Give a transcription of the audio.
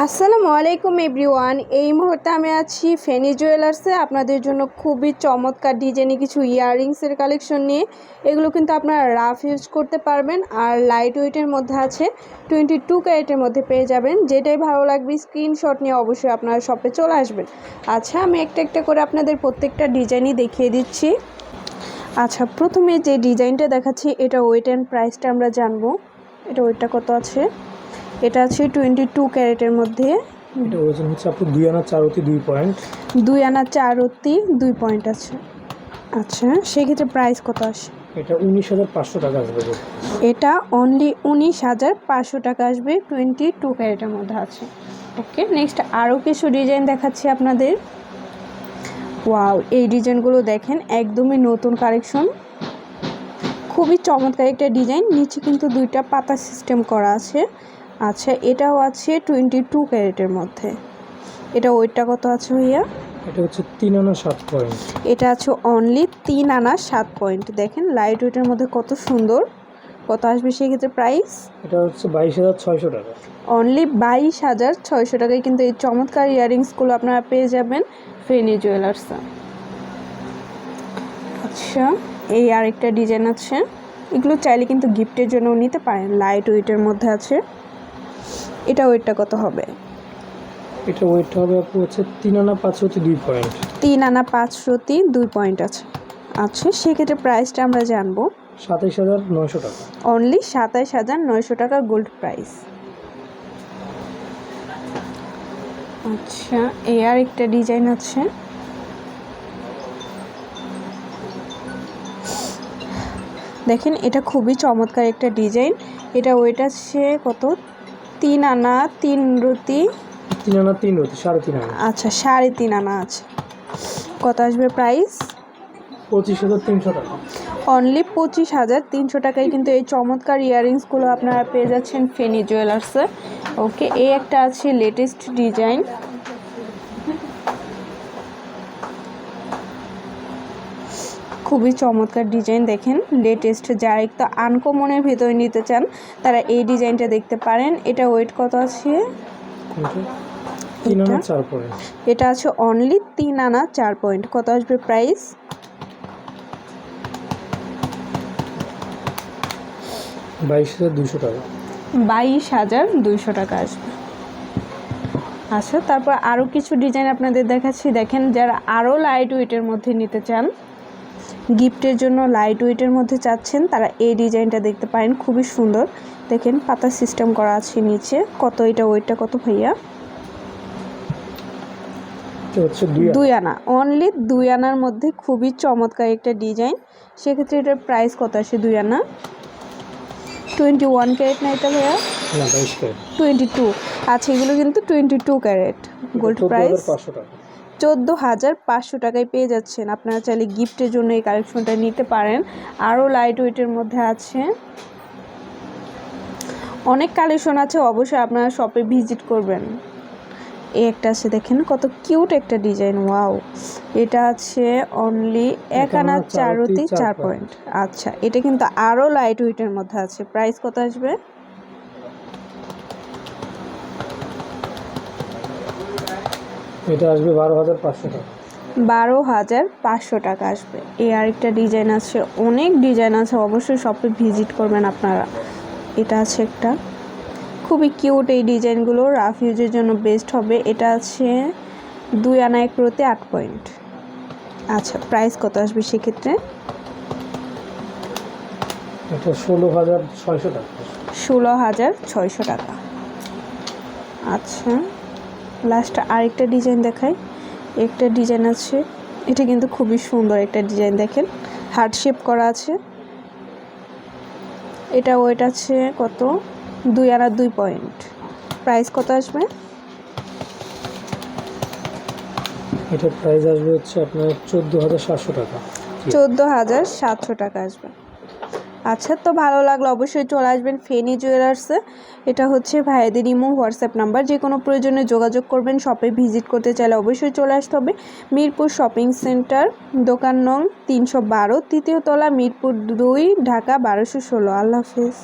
আসসালামু আলাইকুম এভরিওয়ান। এই মুহূর্তে আমি আছি ফেনী জুয়েলার্সে আপনাদের জন্য খুবই চমৎকার ডিজাইনে কিছু ইয়াররিংসের কালেকশন নিয়ে। এগুলো কিন্তু আপনারা রাফ ইউজ করতে পারবেন আর লাইট ওয়েটের মধ্যে আছে, 22 ক্যারেটের মধ্যে পেয়ে যাবেন। যেটাই ভালো লাগবে স্ক্রিনশট নিয়ে অবশ্যই আপনারা শপে চলে আসবেন। আচ্ছা, আমি একটা একটা করে আপনাদের প্রত্যেকটা ডিজাইনই দেখিয়ে দিচ্ছি। আচ্ছা, প্রথমে যে ডিজাইনটা দেখাচ্ছি এটা ওয়েট অ্যান্ড প্রাইসটা আমরা জানবো। এটা ওয়েটটা কত আছে? এটা আছে 22 ক্যারেটের মধ্যে। এটা ওজন হচ্ছে আপু 2 আনা 4 অতি 2 পয়েন্ট। 2 আনা 4 অতি 2 পয়েন্ট আছে। আচ্ছা, সেক্ষেত্রে প্রাইস কত আসে? এটা 19,500 টাকা আসবে। এটা অনলি 19,500 টাকা আসবে, 22 ক্যারেটের মধ্যে আছে। ওকে, নেক্সট আরও কিছু ডিজাইন দেখাচ্ছি আপনাদের। ওয়াও, এই ডিজাইনগুলো দেখেন, একদমই নতুন কালেকশন, খুবই চমৎকার একটা ডিজাইন। নিচে কিন্তু দুইটা পাতা সিস্টেম করা আছে। আচ্ছা, এটাও আছে 22 ক্যারেটের মধ্যে। এটা ওয়েটটা কত আছে ভাইয়া? এটা হচ্ছে 3 আনা 7 পয়েন্ট। এটা আছে অনলি 3 আনা 7 পয়েন্ট। দেখেন লাইট ওয়েটের মধ্যে কত সুন্দর। কত আসবে সেক্ষেত্রে প্রাইস? এটা হচ্ছে 22,600 টাকা। অনলি 22,600 টাকায় কিন্তু এই চমৎকার ইয়াররিংসগুলো আপনারা পেয়ে যাবেন ফেনী জুয়েলার্সে। আচ্ছা, এই আরেকটা ডিজাইন আছে, এগুলো চাইলে কিন্তু গিফটের জন্য নিতে পারেন, লাইট ওয়েটের মধ্যে আছে। এটা ওয়েটটা কত হবে? এটা ওয়েটটা হবে আপু হচ্ছে 3 আনা 5 অতি 2 পয়েন্ট। 3 আনা 5 অতি 2 পয়েন্ট আছে। আচ্ছা, সেক্ষেত্রে প্রাইসটা আমরা জানবো। 27,900 টাকা। অনলি 27,900 টাকা গোল্ড প্রাইস। আচ্ছা, এই আর একটা ডিজাইন আছে, দেখেন এটা খুবই চমৎকার একটা ডিজাইন। এটা ওয়েট আছে কত? 3 আনা 3 রতি 3 আনা 3 অতি 3.5 আনা। আচ্ছা, 3.5 আনা আছে। কত আসবে প্রাইস? 25,300 টাকা। অনলি 25,300 টাকায় কিন্তু এই চমৎকার ইয়াররিংসগুলো আপনারা পেয়ে যাচ্ছেন ফেনী জুয়েলার্সে। ওকে, এই একটা আছে লেটেস্ট ডিজাইন, খুবই চমৎকার ডিজাইন। দেখেন লেটেস্ট, যারা একটু আনকমনের ভিতরে নিতে চান তারা এই ডিজাইনটা দেখতে পারেন। এটা ওয়েট কত আছে? 3 আনা 4 পয়েন্ট। এটা আছে অনলি 3 আনা 4 পয়েন্ট। কত আসবে প্রাইস? 22,200 টাকা। 22,200 টাকা আসবে। আচ্ছা, তারপর আরও কিছু ডিজাইন আপনাদের দেখাচ্ছি। দেখেন, যারা আরও লাইট ওয়েটের মধ্যে নিতে চান, গিফটের জন্য লাইট ওয়েটের মধ্যে চাচ্ছেন, তারা এই ডিজাইনটা দেখতে পারেন, খুবই সুন্দর। দেখেন পাতা সিস্টেম করা আছে নিচে। কত এটা ওয়েটটা কত ভাইয়া? 2 আনা, অনলি 2 আনার মধ্যে খুবই চমৎকার একটা ডিজাইন। সেক্ষেত্রে এটার প্রাইস কত আসে? 2 আনা 21 ক্যারেট না এটা ভাইয়া? না, 22 ক্যারেট। 22। আচ্ছা, এগুলো কিন্তু 22 ক্যারেট। গোল্ড প্রাইস 14,500 টাকায় পেয়ে যাচ্ছেন। আপনারা চাইলে গিফটের জন্য এই কালেকশনটা নিতে পারেন। আরও লাইট ওয়েটের মধ্যে আছে, অনেক কালেকশন আছে, অবশ্যই আপনারা শপে ভিজিট করবেন। এই একটা আছে, দেখেন কত কিউট একটা ডিজাইন। ওয়াও, এটা আছে অনলি 1 আনা 4 অতি 4 পয়েন্ট। আচ্ছা, এটা কিন্তু আরও লাইট ওয়েটের মধ্যে আছে। প্রাইস কত আসবে? এটা আসবে 12,500 টাকা। 12,500 টাকা আসবে। এই আরেকটা ডিজাইন আছে, অনেক ডিজাইন আছে, অবশ্যই শপে ভিজিট করবেন আপনারা। এটা আছে একটা, খুবই কিউট। এই ডিজাইনগুলো রাফ ইউজের জন্য বেস্ট হবে। এটা আছে 2 আনা 1 রতি 8 পয়েন্ট। আচ্ছা, প্রাইস কত আসবে সেক্ষেত্রে? এটা 16,600 টাকা। 16,600 টাকা। আচ্ছা, লাস্ট আরেকটা ডিজাইন দেখাই। একটা ডিজাইন আছে, এটা কিন্তু খুবই সুন্দর একটা ডিজাইন। দেখেন হার্ট শেপ করা আছে। এটা ওয়েট আছে কত? 2 আনা 2 পয়েন্ট। প্রাইস কত আসবে? এটার প্রাইস আসবে হচ্ছে আপনার 14,700 টাকা। 14,700 টাকা আসবে। আচ্ছা, তো ভালো লাগলো, অবশ্যই চলে আসবেন ফেনী জুয়েলার্সে। এটা হচ্ছে ভাইয়াদের ইমো হোয়াটসঅ্যাপ নাম্বার, যে কোনো প্রয়োজনে যোগাযোগ করবেন। শপে ভিজিট করতে চাইলে অবশ্যই চলে আসতে হবে। মিরপুর শপিং সেন্টার, দোকান নং 312, তৃতীয় তলা, মিরপুর 2, ঢাকা 1216। আল্লাহ হাফেজ।